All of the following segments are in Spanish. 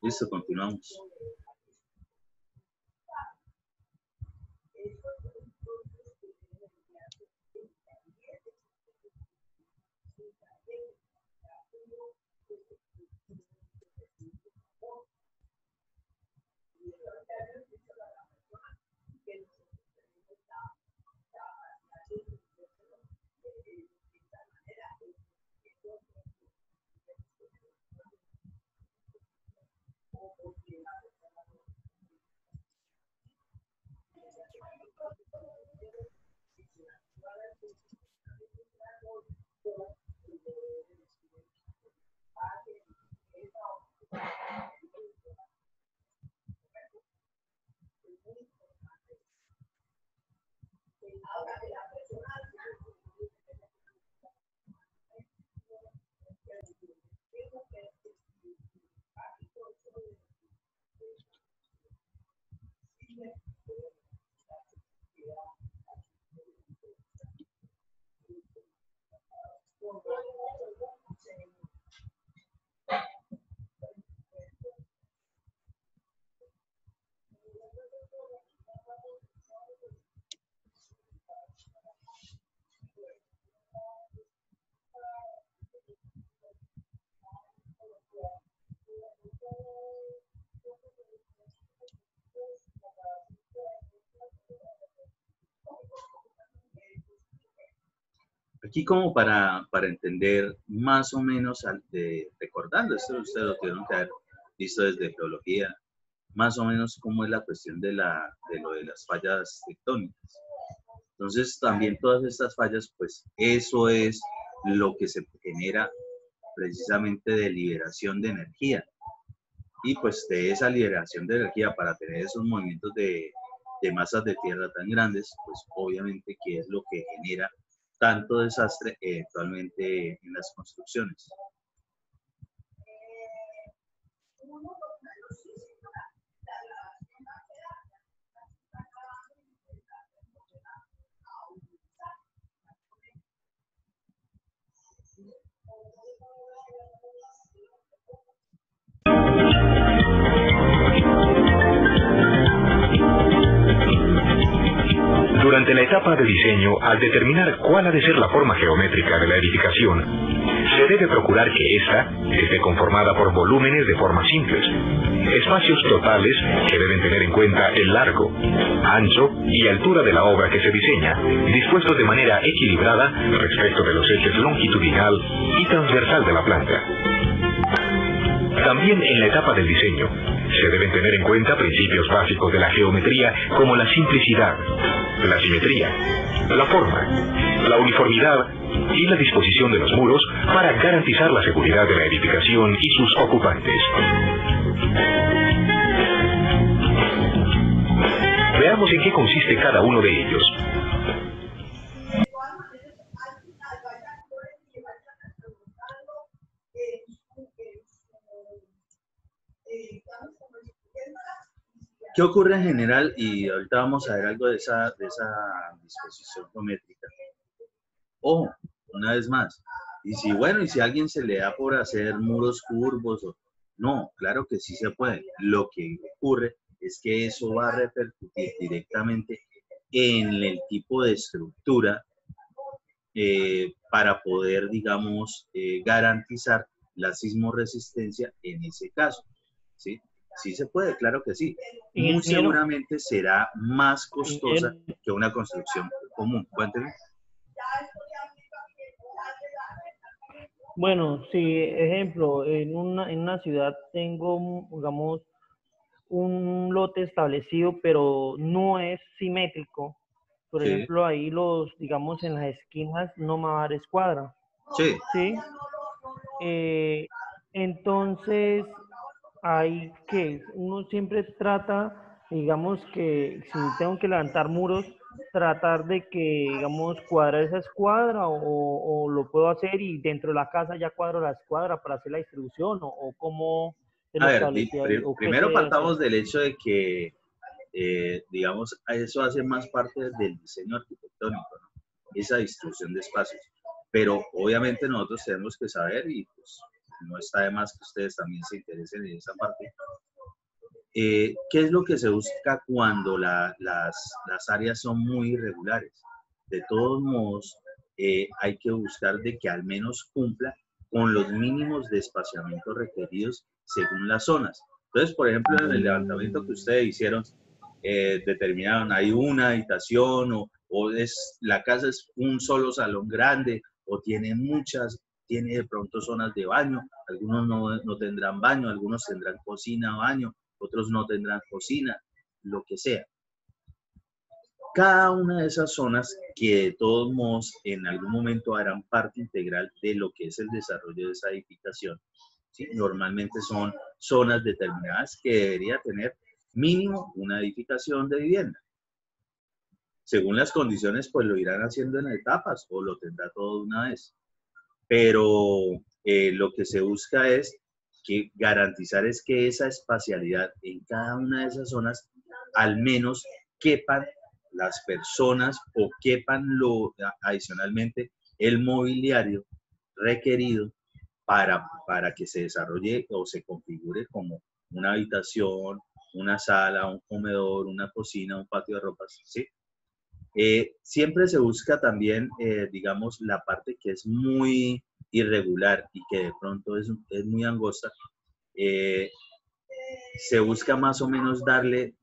Listo, continuamos. Aquí como para entender más o menos, recordando, esto ustedes lo tuvieron que haber visto desde geología, más o menos cómo es la cuestión de lo de las fallas tectónicas. Entonces, también todas estas fallas, pues eso es lo que se genera precisamente de liberación de energía. Y pues de esa liberación de energía para tener esos movimientos de masas de tierra tan grandes, pues obviamente que es lo que genera tanto desastre eventualmente en las construcciones. Durante la etapa de diseño, al determinar cuál ha de ser la forma geométrica de la edificación, se debe procurar que ésta esté conformada por volúmenes de formas simples, espacios totales que deben tener en cuenta el largo, ancho y altura de la obra que se diseña, dispuestos de manera equilibrada respecto de los ejes longitudinal y transversal de la planta. También en la etapa del diseño, se deben tener en cuenta principios básicos de la geometría como la simplicidad, la simetría, la forma, la uniformidad y la disposición de los muros para garantizar la seguridad de la edificación y sus ocupantes. Veamos en qué consiste cada uno de ellos. ¿Qué ocurre en general? Y ahorita vamos a ver algo de esa disposición geométrica. Ojo, una vez más. Y si, bueno, y si a alguien se le da por hacer muros curvos, no, claro que sí se puede. Lo que ocurre es que eso va a repercutir directamente en el tipo de estructura para poder, digamos, garantizar la sismorresistencia en ese caso, ¿sí? Sí se puede, claro que sí. Muy seguramente será más costosa que una construcción común. Cuénteme. Bueno, si, ejemplo, en una ciudad tengo, digamos, un lote establecido, pero no es simétrico. Por Sí. ejemplo, ahí digamos, en las esquinas no me va a dar escuadra. Sí. ¿Sí? Entonces, hay que, uno siempre trata, digamos que si tengo que levantar muros, tratar de que, digamos, cuadrar esa escuadra o lo puedo hacer y dentro de la casa ya cuadro la escuadra para hacer la distribución o cómo se A lo ver, establecí ahí o qué se primero debe hacer. partamos del hecho de que, digamos, eso hace más parte del diseño arquitectónico, ¿no? Esa distribución de espacios. Pero obviamente nosotros tenemos que saber, y pues no está de más que ustedes también se interesen en esa parte, ¿qué es lo que se busca cuando las áreas son muy irregulares? De todos modos, hay que buscar de que al menos cumpla con los mínimos de espaciamiento requeridos según las zonas. Entonces, por ejemplo, en el levantamiento que ustedes hicieron, determinaron, hay una habitación la casa es un solo salón grande o tiene tiene de pronto zonas de baño, algunos no tendrán baño, algunos tendrán cocina, baño, otros no tendrán cocina, lo que sea. Cada una de esas zonas que de todos modos en algún momento harán parte integral de lo que es el desarrollo de esa edificación, ¿sí? Normalmente son zonas determinadas que debería tener mínimo una edificación de vivienda. Según las condiciones, pues lo irán haciendo en etapas o lo tendrá todo de una vez. Pero lo que se busca es que garantizar es que esa espacialidad en cada una de esas zonas al menos quepan las personas o quepan adicionalmente el mobiliario requerido para que se desarrolle o se configure como una habitación, una sala, un comedor, una cocina, un patio de ropas, ¿sí? Siempre se busca también, digamos, la parte que es muy irregular y que de pronto es muy angosta. Se busca más o menos darle,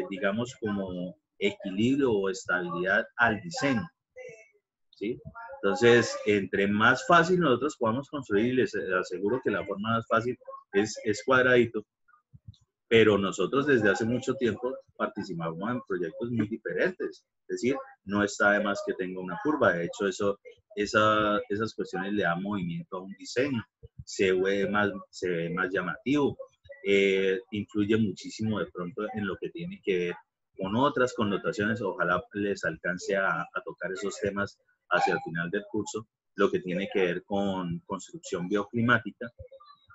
digamos, como equilibrio o estabilidad al diseño, ¿sí? Entonces, entre más fácil nosotros podamos construir, les aseguro que la forma más fácil es cuadradito, pero nosotros desde hace mucho tiempo participamos en proyectos muy diferentes. Es decir, no está de más que tenga una curva. De hecho, esas cuestiones le dan movimiento a un diseño. Se ve más llamativo. Influye muchísimo de pronto en lo que tiene que ver con otras connotaciones. Ojalá les alcance a tocar esos temas hacia el final del curso. Lo que tiene que ver con construcción bioclimática,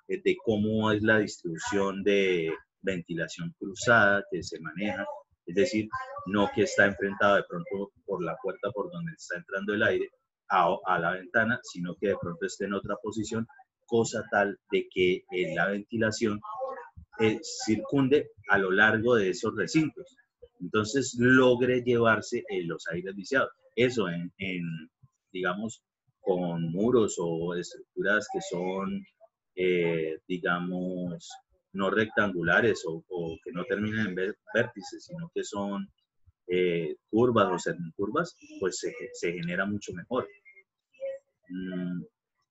de cómo es la distribución de ventilación cruzada que se maneja, es decir, no que está enfrentado de pronto por la puerta por donde está entrando el aire a la ventana, sino que de pronto esté en otra posición, cosa tal de que la ventilación circunde a lo largo de esos recintos. Entonces logre llevarse los aires viciados. Eso digamos, con muros o estructuras que son, digamos, no rectangulares o que no terminan en vértices, sino que son curvas o semicurvas, pues se genera mucho mejor.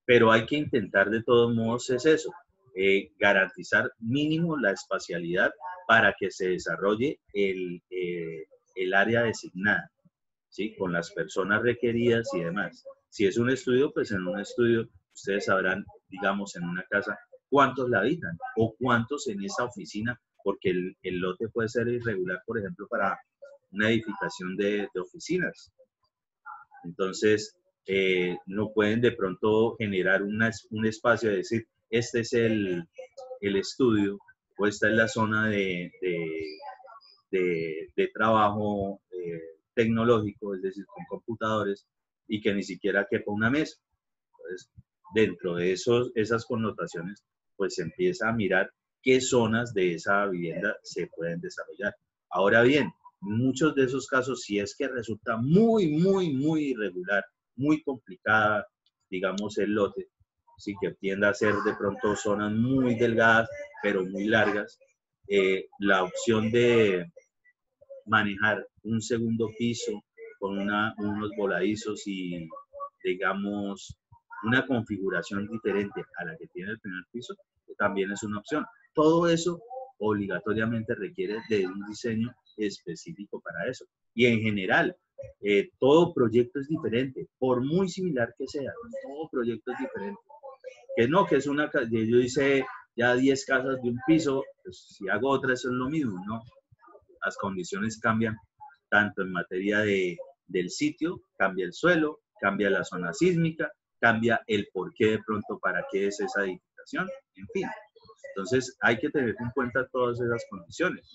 Pero hay que intentar de todos modos es eso, garantizar mínimo la espacialidad para que se desarrolle el área designada, ¿sí? Con las personas requeridas y demás. Si es un estudio, pues en un estudio ustedes sabrán, digamos, en una casa, cuántos la habitan o cuántos en esa oficina, porque el lote puede ser irregular, por ejemplo, para una edificación de oficinas. Entonces, no pueden de pronto generar un espacio de decir, este es el estudio o esta es la zona de trabajo tecnológico, es decir, con computadores, y que ni siquiera quepa una mesa. Entonces, dentro de esas connotaciones, pues se empieza a mirar qué zonas de esa vivienda se pueden desarrollar. Ahora bien, muchos de esos casos, si es que resulta muy, muy, muy irregular, muy complicada, digamos, el lote, sí, que tiende a ser de pronto zonas muy delgadas, pero muy largas, la opción de manejar un segundo piso con unos voladizos y, digamos, una configuración diferente a la que tiene el primer piso, también es una opción. Todo eso obligatoriamente requiere de un diseño específico para eso. Y en general, todo proyecto es diferente, por muy similar que sea, todo proyecto es diferente. Que no, que es una, yo hice ya 10 casas de un piso, pues si hago otra eso es lo mismo, ¿no? Las condiciones cambian tanto en materia del sitio, cambia el suelo, cambia la zona sísmica, cambia el por qué de pronto para qué es esa edificación, en fin. Entonces hay que tener en cuenta todas esas condiciones,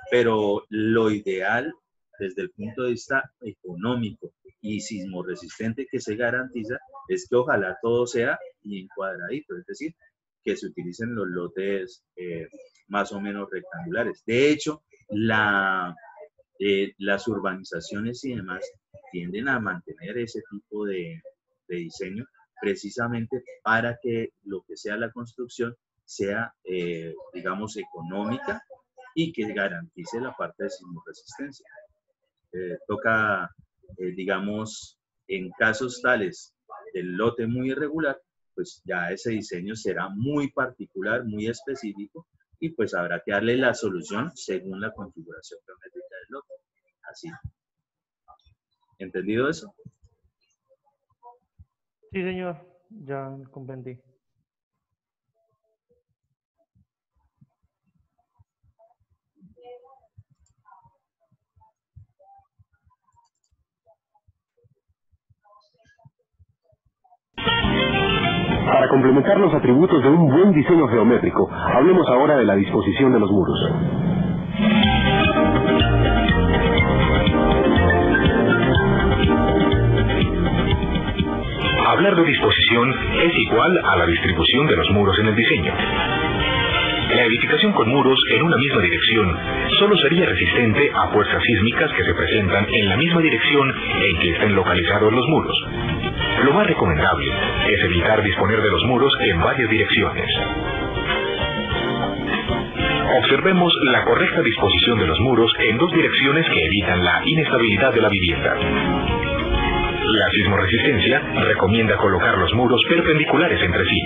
pero lo ideal desde el punto de vista económico y sismo resistente que se garantiza es que ojalá todo sea bien cuadradito, es decir, que se utilicen los lotes más o menos rectangulares. De hecho, las urbanizaciones y demás tienden a mantener ese tipo de diseño precisamente para que lo que sea la construcción sea, digamos, económica y que garantice la parte de sismoresistencia. Toca, digamos, en casos tales del lote muy irregular, pues ya ese diseño será muy particular, muy específico, y pues habrá que darle la solución según la configuración geométrica del lote. Así. ¿Entendido eso? Sí, señor, ya comprendí. Para complementar los atributos de un buen diseño geométrico, hablemos ahora de la disposición de los muros. Hablar de disposición es igual a la distribución de los muros en el diseño. La edificación con muros en una misma dirección solo sería resistente a fuerzas sísmicas que se presentan en la misma dirección en que estén localizados los muros. Lo más recomendable es evitar disponer de los muros en varias direcciones. Observemos la correcta disposición de los muros en dos direcciones que evitan la inestabilidad de la vivienda. La sismoresistencia recomienda colocar los muros perpendiculares entre sí.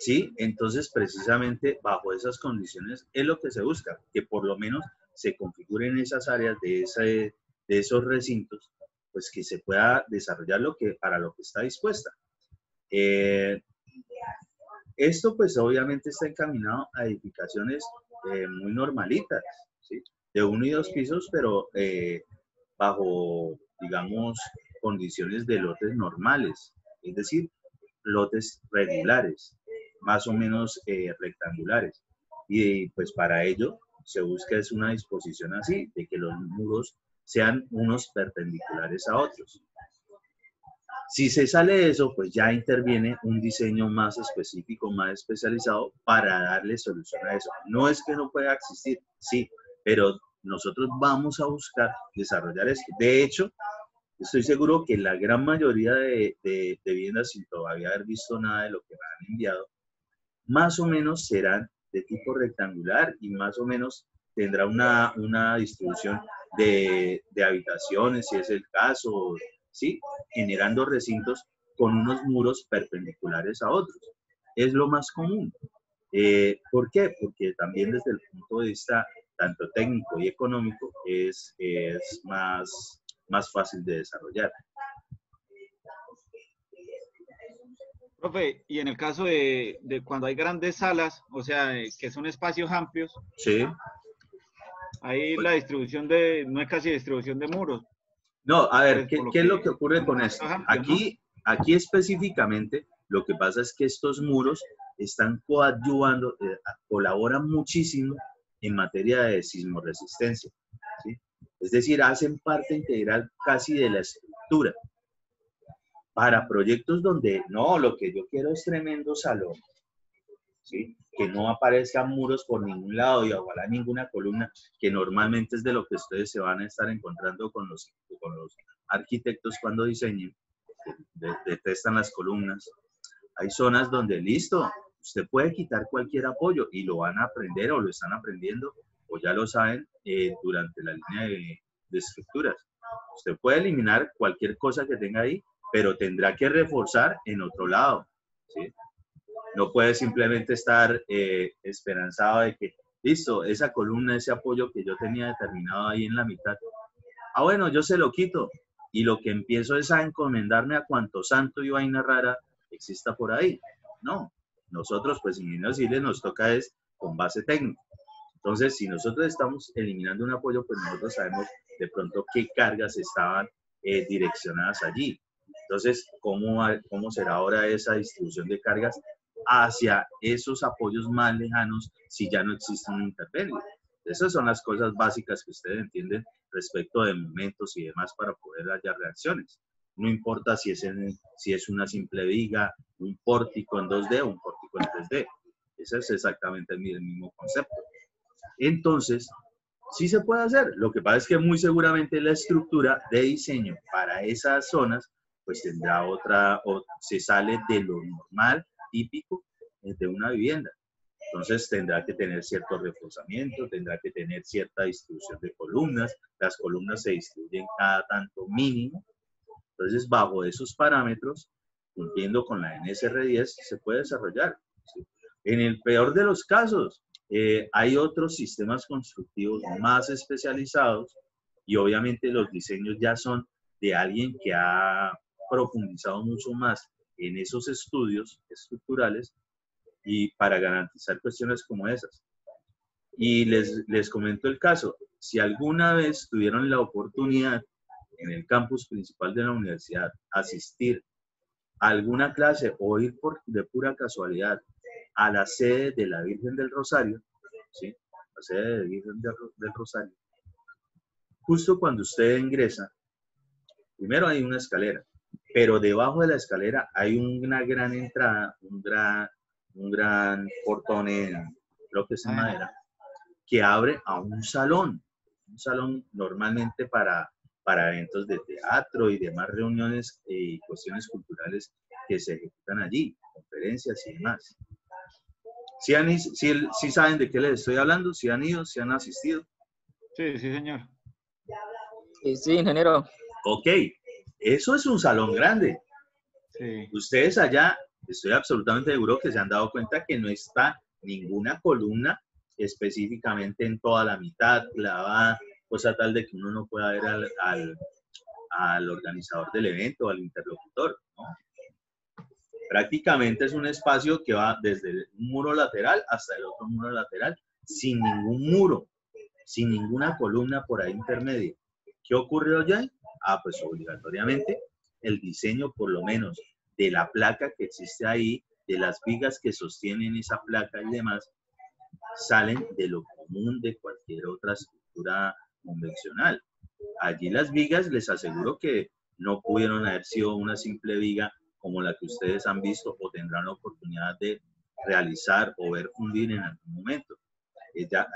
¿sí? Entonces, precisamente bajo esas condiciones es lo que se busca, que por lo menos se configuren esas áreas de esos recintos, pues que se pueda desarrollar para lo que está dispuesta. Esto pues obviamente está encaminado a edificaciones muy normalitas, ¿sí? De 1 y 2 pisos, pero bajo, digamos, condiciones de lotes normales, es decir, lotes regulares, más o menos rectangulares. Y pues para ello se busca es una disposición así, de que los muros sean unos perpendiculares a otros. Si se sale de eso, pues ya interviene un diseño más específico, más especializado para darle solución a eso. No es que no pueda existir, sí, pero nosotros vamos a buscar desarrollar esto. De hecho, estoy seguro que la gran mayoría de viviendas, sin todavía haber visto nada de lo que me han enviado, más o menos serán de tipo rectangular y más o menos tendrá una distribución de habitaciones, si es el caso, ¿sí? Generando recintos con unos muros perpendiculares a otros. Es lo más común. ¿Por qué? Porque también desde el punto de vista tanto técnico y económico es más fácil de desarrollar. Profe, y en el caso de cuando hay grandes salas, o sea, que son espacios amplios, Sí. ahí la distribución no es casi distribución de muros. No, a ver, Pues, ¿qué es lo que ocurre con esto? Amplio, Aquí específicamente, lo que pasa es que estos muros están coadyuvando, colaboran muchísimo en materia de sismoresistencia, ¿sí? Es decir, hacen parte integral casi de la estructura. Para proyectos donde, no, lo que yo quiero es tremendo salón, ¿sí? Que no aparezcan muros por ningún lado y ojalá ninguna columna, que normalmente es de lo que ustedes se van a estar encontrando con los arquitectos cuando diseñen, que detestan las columnas. Hay zonas donde, listo, usted puede quitar cualquier apoyo y lo van a aprender o lo están aprendiendo o ya lo saben durante la línea de estructuras. Usted puede eliminar cualquier cosa que tenga ahí, pero tendrá que reforzar en otro lado, ¿sí? No puede simplemente estar esperanzado de que, listo, esa columna, ese apoyo que yo tenía determinado ahí en la mitad, bueno, yo se lo quito y lo que empiezo es a encomendarme a cuanto santo y vaina rara exista por ahí. No, nosotros pues ingenieros civiles nos toca es con base técnica. Entonces, si nosotros estamos eliminando un apoyo, pues nosotros sabemos de pronto qué cargas estaban direccionadas allí. Entonces, ¿cómo será ahora esa distribución de cargas hacia esos apoyos más lejanos si ya no existe un intervenio? Esas son las cosas básicas que ustedes entienden respecto de momentos y demás para poder hallar reacciones. No importa si es una simple viga, un pórtico en 2D o un pórtico en 3D. Ese es exactamente el mismo concepto. Entonces, sí se puede hacer. Lo que pasa es que muy seguramente la estructura de diseño para esas zonas pues tendrá o se sale de lo normal, típico de una vivienda. Entonces tendrá que tener cierto reforzamiento, tendrá que tener cierta distribución de columnas. Las columnas se distribuyen cada tanto mínimo. Entonces, bajo esos parámetros, cumpliendo con la NSR10, se puede desarrollar, ¿sí? En el peor de los casos, hay otros sistemas constructivos más especializados y obviamente los diseños ya son de alguien que ha profundizado mucho más en esos estudios estructurales y para garantizar cuestiones como esas. Y les comento el caso. Si alguna vez tuvieron la oportunidad en el campus principal de la universidad asistir a alguna clase o ir de pura casualidad a la sede de la Virgen del Rosario, ¿sí? La sede de la Virgen del Rosario, justo cuando usted ingresa, primero hay una escalera, pero debajo de la escalera hay una gran entrada, un gran portón en bloques en madera, que abre a un salón normalmente para eventos de teatro y demás reuniones y cuestiones culturales que se ejecutan allí, conferencias y demás. ¿Sí saben de qué les estoy hablando? ¿Sí han ido? ¿Sí han asistido? Sí, sí, señor. Sí, ingeniero. Ok, eso es un salón grande. Sí. Ustedes allá Estoy absolutamente seguro que se han dado cuenta que no está ninguna columna específicamente en toda la mitad clavada, cosa tal de que uno no pueda ver al organizador del evento, al interlocutor, ¿no? Prácticamente es un espacio que va desde un muro lateral hasta el otro muro lateral, sin ningún muro, sin ninguna columna por ahí intermedia. ¿Qué ocurrió ya? Pues obligatoriamente el diseño, por lo menos, de la placa que existe ahí, de las vigas que sostienen esa placa y demás, salen de lo común de cualquier otra estructura convencional. Allí las vigas, les aseguro que no pudieron haber sido una simple viga como la que ustedes han visto o tendrán la oportunidad de realizar o ver fundir en algún momento.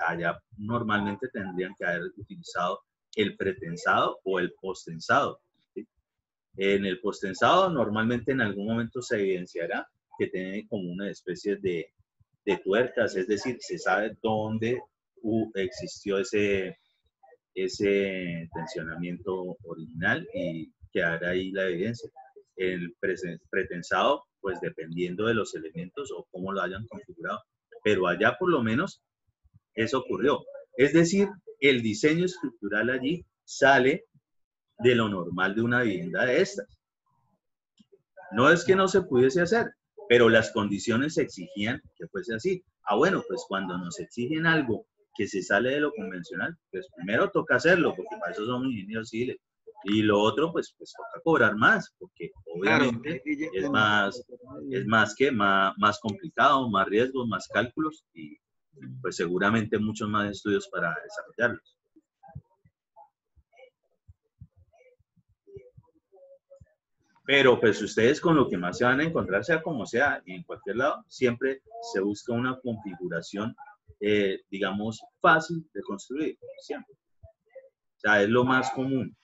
Allá normalmente tendrían que haber utilizado el pretensado o el postensado, ¿sí? En el postensado normalmente en algún momento se evidenciará que tiene como una especie de tuercas, es decir, se sabe dónde existió ese tensionamiento original y quedará ahí la evidencia. El pretensado, pues dependiendo de los elementos o cómo lo hayan configurado, pero allá por lo menos eso ocurrió. Es decir, el diseño estructural allí sale de lo normal de una vivienda de estas. No es que no se pudiese hacer, pero las condiciones exigían que fuese así. Bueno, pues cuando nos exigen algo que se sale de lo convencional, pues primero toca hacerlo, porque para eso somos ingenieros civiles. Y lo otro, pues toca cobrar más, porque obviamente claro, más complicado, más riesgos, más cálculos y pues seguramente muchos más estudios para desarrollarlos. Pero pues ustedes con lo que más se van a encontrar, sea como sea, y en cualquier lado, siempre se busca una configuración, digamos, fácil de construir, siempre. O sea, es lo más común.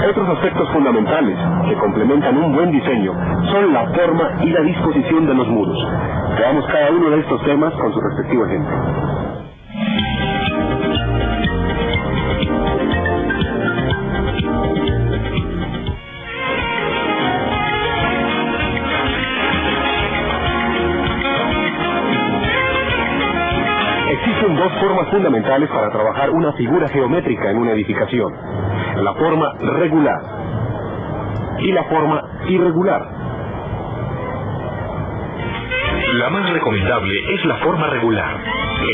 Otros aspectos fundamentales que complementan un buen diseño son la forma y la disposición de los muros. Veamos cada uno de estos temas con su respectivo ejemplo. Existen dos formas fundamentales para trabajar una figura geométrica en una edificación: la forma regular y la forma irregular. La más recomendable es la forma regular,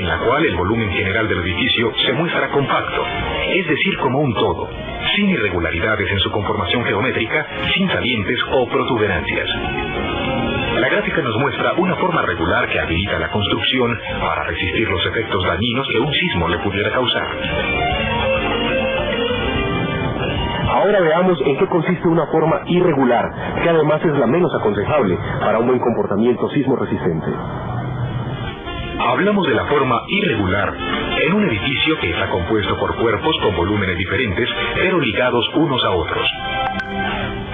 en la cual el volumen general del edificio se muestra compacto, es decir, como un todo, sin irregularidades en su conformación geométrica, sin salientes o protuberancias. La gráfica nos muestra una forma regular que habilita la construcción para resistir los efectos dañinos que un sismo le pudiera causar. Ahora veamos en qué consiste una forma irregular, que además es la menos aconsejable para un buen comportamiento sismo resistente. Hablamos de la forma irregular en un edificio que está compuesto por cuerpos con volúmenes diferentes, pero ligados unos a otros.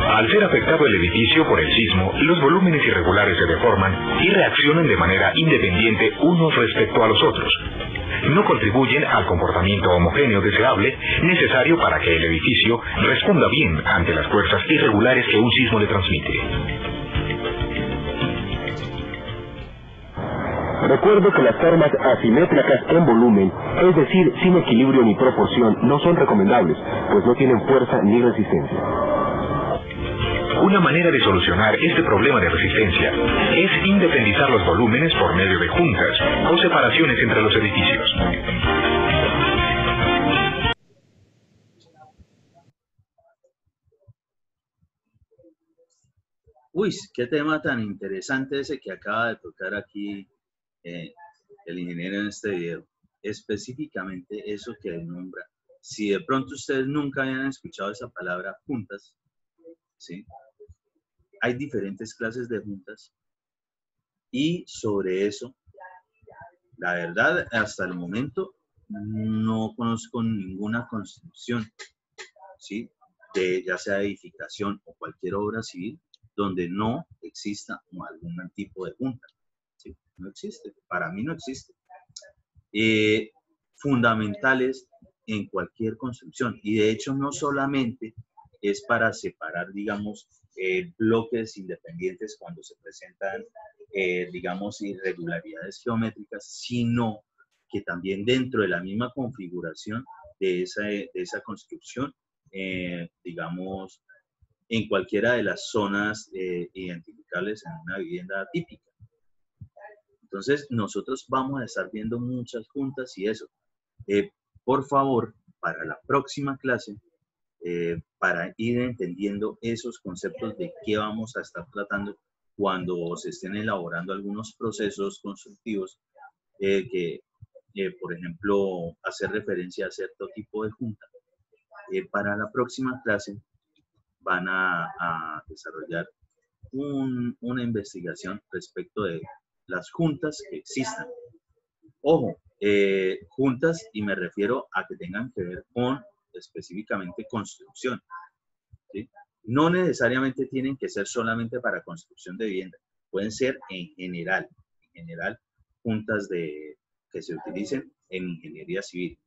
Al ser afectado el edificio por el sismo, los volúmenes irregulares se deforman y reaccionan de manera independiente unos respecto a los otros. No contribuyen al comportamiento homogéneo deseable necesario para que el edificio responda bien ante las fuerzas irregulares que un sismo le transmite. Recuerdo que las formas asimétricas en volumen, es decir, sin equilibrio ni proporción, no son recomendables, pues no tienen fuerza ni resistencia. Una manera de solucionar este problema de resistencia es independizar los volúmenes por medio de juntas o separaciones entre los edificios. Uy, qué tema tan interesante ese que acaba de tocar aquí el ingeniero en este video. Específicamente eso que nombra. Si de pronto ustedes nunca habían escuchado esa palabra juntas, ¿sí? Hay diferentes clases de juntas y sobre eso, la verdad, hasta el momento no conozco ninguna construcción, ¿sí? Ya sea edificación o cualquier obra civil, donde no exista algún tipo de junta. ¿Sí? No existe, para mí no existe. Fundamentales en cualquier construcción, y de hecho no solamente es para separar, digamos, bloques independientes cuando se presentan, digamos, irregularidades geométricas, sino que también dentro de la misma configuración de esa construcción, digamos, en cualquiera de las zonas identificables en una vivienda típica. Entonces, nosotros vamos a estar viendo muchas juntas y eso. Por favor, para la próxima clase, para ir entendiendo esos conceptos de qué vamos a estar tratando cuando se estén elaborando algunos procesos constructivos, por ejemplo, hacer referencia a cierto tipo de junta. Para la próxima clase van a desarrollar una investigación respecto de las juntas que existan. Ojo, juntas, y me refiero a que tengan que ver con específicamente construcción, ¿sí? No necesariamente tienen que ser solamente para construcción de vivienda, pueden ser en general juntas que se utilicen en ingeniería civil.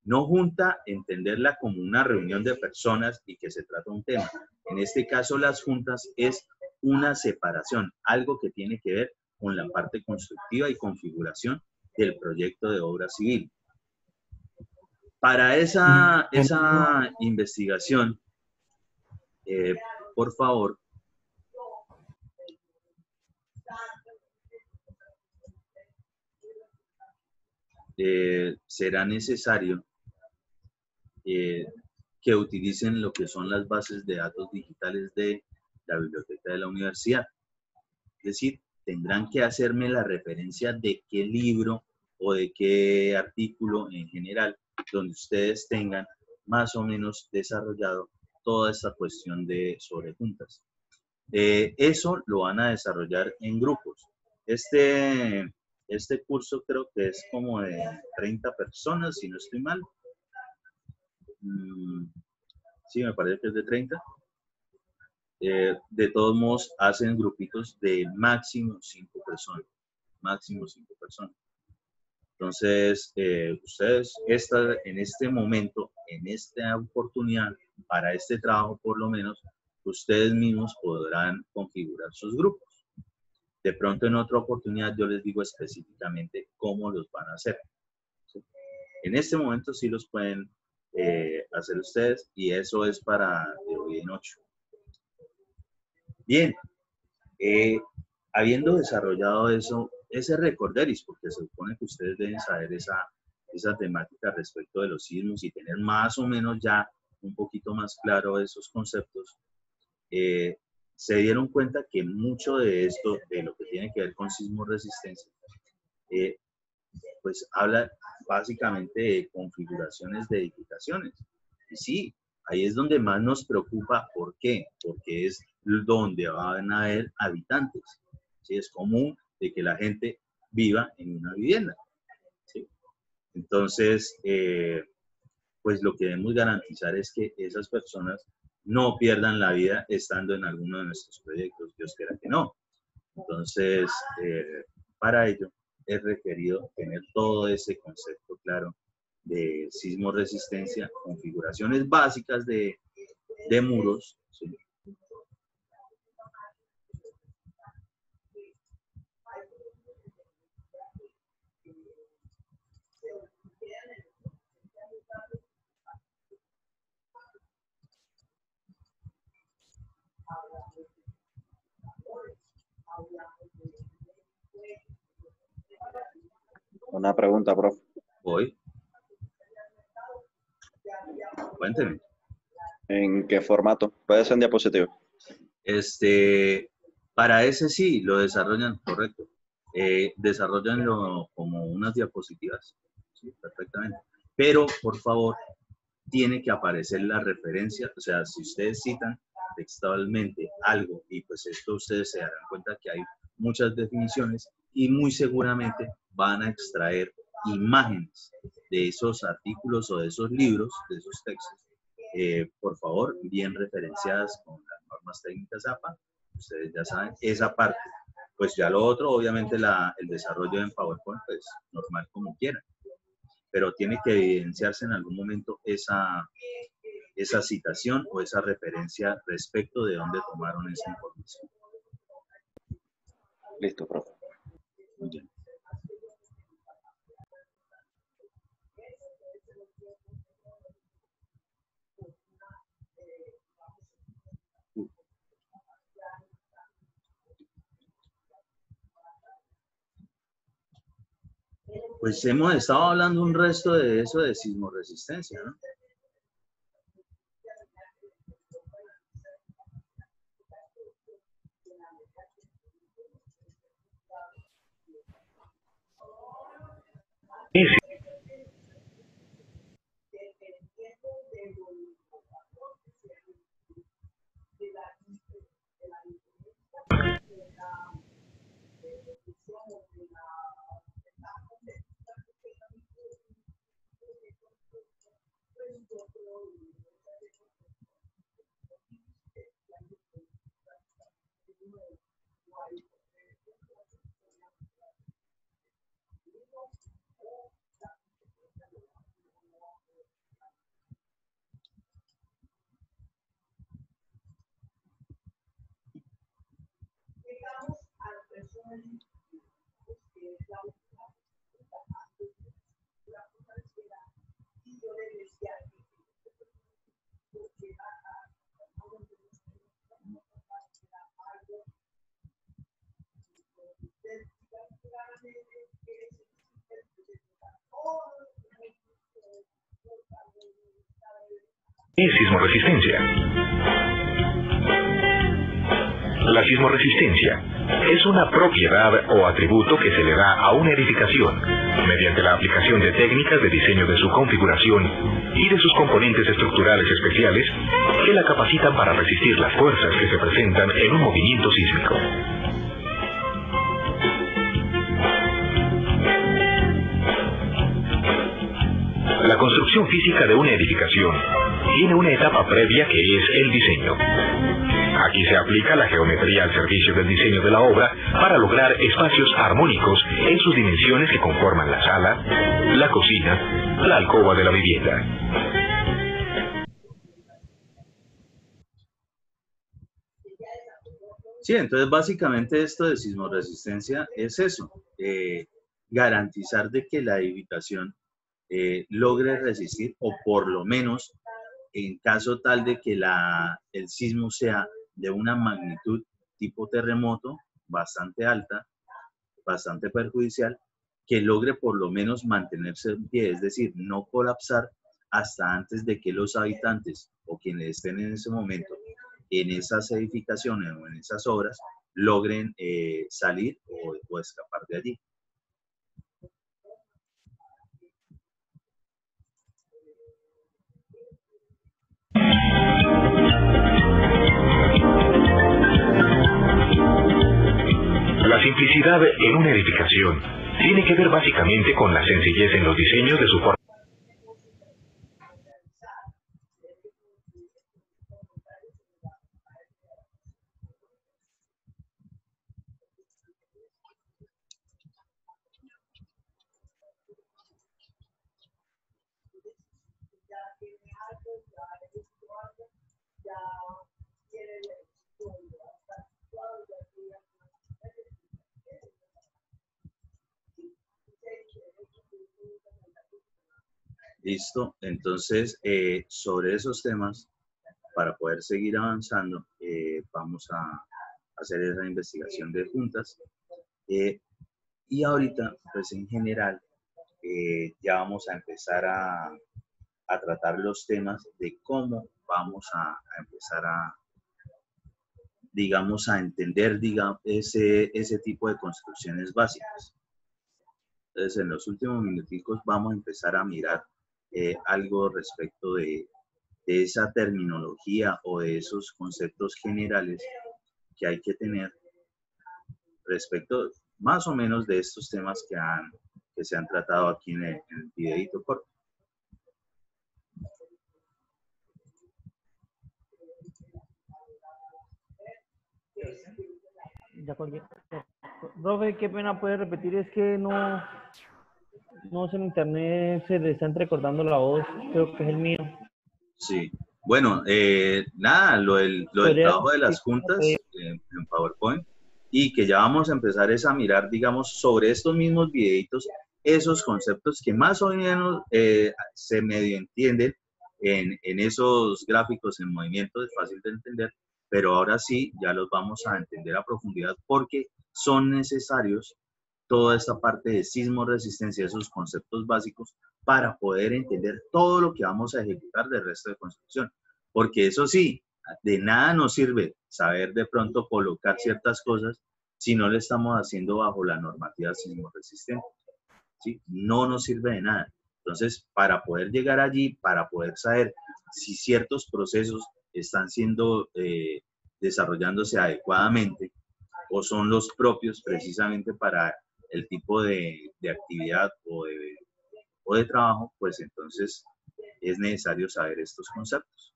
No junta, entenderla como una reunión de personas y que se trata un tema. En este caso, las juntas es una separación, algo que tiene que ver con la parte constructiva y configuración del proyecto de obra civil. Para esa investigación, por favor, será necesario que utilicen lo que son las bases de datos digitales de la biblioteca de la universidad. Es decir, tendrán que hacerme la referencia de qué libro o de qué artículo en general, donde ustedes tengan más o menos desarrollado toda esta cuestión sobre juntas. Eso lo van a desarrollar en grupos. Este curso creo que es como de 30 personas, si no estoy mal. Sí, me parece que es de 30. De todos modos, hacen grupitos de máximo 5 personas. Máximo 5 personas. Entonces, ustedes en este momento, en esta oportunidad, para este trabajo por lo menos, ustedes mismos podrán configurar sus grupos. De pronto en otra oportunidad yo les digo específicamente cómo los van a hacer. ¿Sí? En este momento sí los pueden hacer ustedes y eso es para de hoy en 8. Bien, habiendo desarrollado ese recorderis, porque se supone que ustedes deben saber esa temática respecto de los sismos y tener más o menos ya un poquito más claro esos conceptos, se dieron cuenta que mucho de esto, de lo que tiene que ver con sismo resistencia, pues habla básicamente de configuraciones de edificaciones. Y sí, ahí es donde más nos preocupa. ¿Por qué? Porque es donde van a haber habitantes. ¿Sí? Es común de que la gente viva en una vivienda. ¿Sí? Entonces, pues lo que debemos garantizar es que esas personas no pierdan la vida estando en alguno de nuestros proyectos. Dios quiera que no. Entonces, para ello es requerido tener todo ese concepto claro de sismo resistencia, configuraciones básicas de muros. ¿Sí? Una pregunta, profe. Voy. Cuénteme. ¿En qué formato? ¿Puede ser en diapositiva? Para ese sí, lo desarrollan, correcto. Desarrollanlo como unas diapositivas, sí, perfectamente. Pero, por favor, tiene que aparecer la referencia, o sea, si ustedes citan textualmente algo, y pues esto ustedes se darán cuenta que hay muchas definiciones y muy seguramente van a extraer imágenes de esos artículos o de esos libros, de esos textos, por favor, bien referenciadas con las normas técnicas APA. Ustedes ya saben, esa parte. Pues ya lo otro, obviamente el desarrollo en PowerPoint, pues normal como quieran. Pero tiene que evidenciarse en algún momento esa citación o esa referencia respecto de dónde tomaron esa información. Listo, profe. Muy bien. Pues hemos estado hablando un resto de eso de sismoresistencia, ¿no? Sí, sí. Sismoresistencia. La sismoresistencia es una propiedad o atributo que se le da a una edificación mediante la aplicación de técnicas de diseño de su configuración y de sus componentes estructurales especiales que la capacitan para resistir las fuerzas que se presentan en un movimiento sísmico. La construcción física de una edificación tiene una etapa previa que es el diseño. Aquí se aplica la geometría al servicio del diseño de la obra para lograr espacios armónicos en sus dimensiones que conforman la sala, la cocina, la alcoba de la vivienda. Sí, entonces básicamente esto de sismoresistencia es eso, garantizar de que la edificación logre resistir, o por lo menos en caso tal de que el sismo sea de una magnitud tipo terremoto bastante alta, bastante perjudicial, que logre por lo menos mantenerse en pie, es decir, no colapsar hasta antes de que los habitantes o quienes estén en ese momento en esas edificaciones o en esas obras logren salir o escapar de allí. La simplicidad en una edificación tiene que ver básicamente con la sencillez en los diseños de su forma. Listo, entonces sobre esos temas, para poder seguir avanzando, vamos a hacer esa investigación de juntas. Y ahorita, pues en general, ya vamos a empezar a tratar los temas de cómo vamos a empezar digamos, a entender, digamos, ese tipo de construcciones básicas. Entonces, en los últimos minuticos vamos a empezar a mirar algo respecto de esa terminología o de esos conceptos generales que hay que tener respecto más o menos de estos temas que se han tratado aquí en el videito corto. Profe, qué pena, puede repetir, es que no sé, en internet se le está entrecortando la voz, creo que es el mío. Sí, bueno, nada, lo del trabajo de las juntas en PowerPoint, y que ya vamos a empezar es a mirar, digamos, sobre estos mismos videitos, esos conceptos que más o menos se medio entienden en esos gráficos en movimiento, es fácil de entender, pero ahora sí ya los vamos a entender a profundidad porque son necesarios toda esta parte de sismo resistencia, esos conceptos básicos, para poder entender todo lo que vamos a ejecutar del resto de construcción. Porque eso sí, de nada nos sirve saber de pronto colocar ciertas cosas si no lo estamos haciendo bajo la normativa sismo resistente. ¿Sí? No nos sirve de nada. Entonces, para poder llegar allí, para poder saber si ciertos procesos están siendo desarrollándose adecuadamente o son los propios precisamente para el tipo de actividad o de trabajo, pues entonces es necesario saber estos conceptos.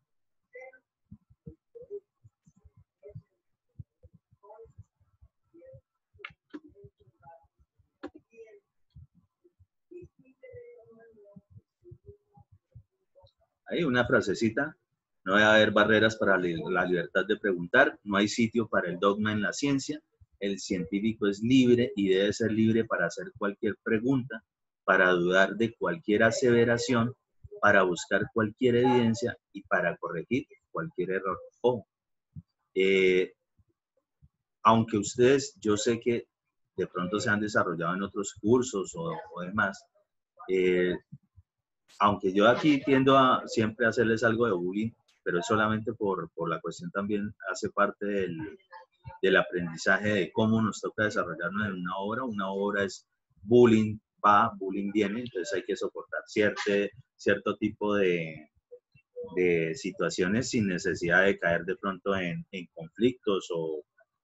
Hay una frasecita: no debe haber barreras para la libertad de preguntar, no hay sitio para el dogma en la ciencia, el científico es libre y debe ser libre para hacer cualquier pregunta, para dudar de cualquier aseveración, para buscar cualquier evidencia y para corregir cualquier error. Aunque ustedes, yo sé que de pronto se han desarrollado en otros cursos o demás, aunque yo aquí tiendo a siempre hacerles algo de bullying, pero es solamente por la cuestión también, hace parte del aprendizaje de cómo nos toca desarrollarnos en una obra. Una obra es bullying va, bullying viene, entonces hay que soportar cierto tipo de situaciones sin necesidad de caer de pronto en conflictos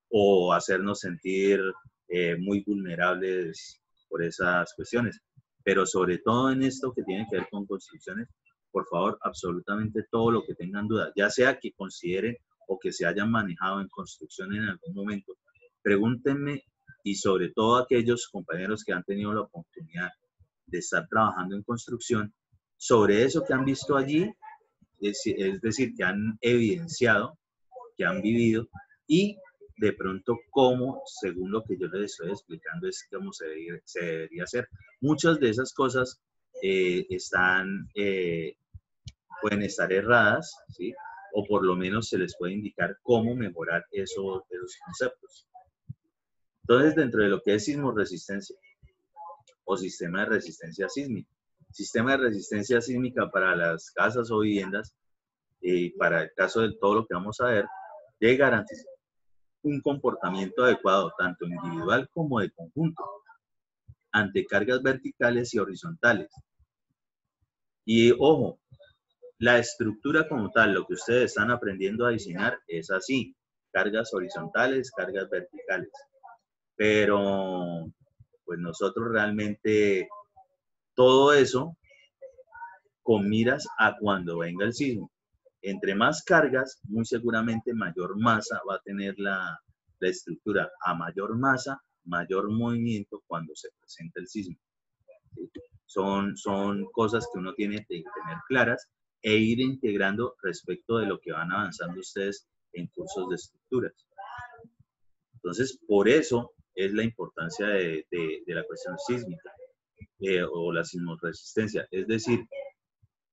o hacernos sentir muy vulnerables por esas cuestiones. Pero sobre todo en esto que tiene que ver con construcciones, por favor, absolutamente todo lo que tengan dudas, ya sea que consideren o que se hayan manejado en construcción en algún momento, pregúntenme, y sobre todo aquellos compañeros que han tenido la oportunidad de estar trabajando en construcción, sobre eso que han visto allí, es decir, que han evidenciado, que han vivido, y de pronto cómo, según lo que yo les estoy explicando, es cómo se debería hacer. Muchas de esas cosas pueden estar erradas, ¿sí? O por lo menos se les puede indicar cómo mejorar esos conceptos. Entonces, dentro de lo que es sismo resistencia o sistema de resistencia sísmica, sistema de resistencia sísmica para las casas o viviendas, para el caso de todo lo que vamos a ver, debe garantizar un comportamiento adecuado, tanto individual como de conjunto, ante cargas verticales y horizontales. Y ojo, la estructura como tal, lo que ustedes están aprendiendo a diseñar es así: cargas horizontales, cargas verticales. Pero pues nosotros realmente todo eso con miras a cuando venga el sismo. Entre más cargas, muy seguramente mayor masa va a tener la estructura. A mayor masa, mayor movimiento cuando se presenta el sismo. ¿Sí? Son cosas que uno tiene que tener claras e ir integrando respecto de lo que van avanzando ustedes en cursos de estructuras. Entonces, por eso es la importancia de la cuestión sísmica o la sismoresistencia. Es decir,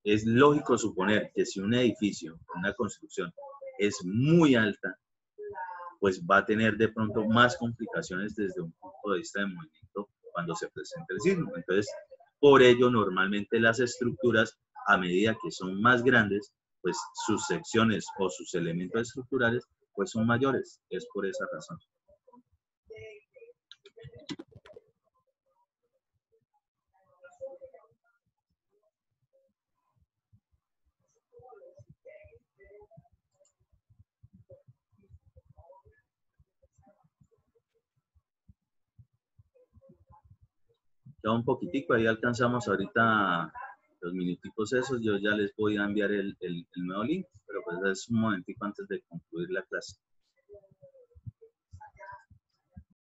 es lógico suponer que si un edificio, una construcción es muy alta, pues va a tener de pronto más complicaciones desde un punto de vista de movimiento cuando se presenta el sismo. Entonces, por ello, normalmente las estructuras, a medida que son más grandes, pues sus secciones o sus elementos estructurales pues son mayores, es por esa razón. Ya un poquitico, ahí alcanzamos ahorita los minuticos esos, yo ya les voy a enviar el nuevo link, pero pues es un momentico antes de concluir la clase.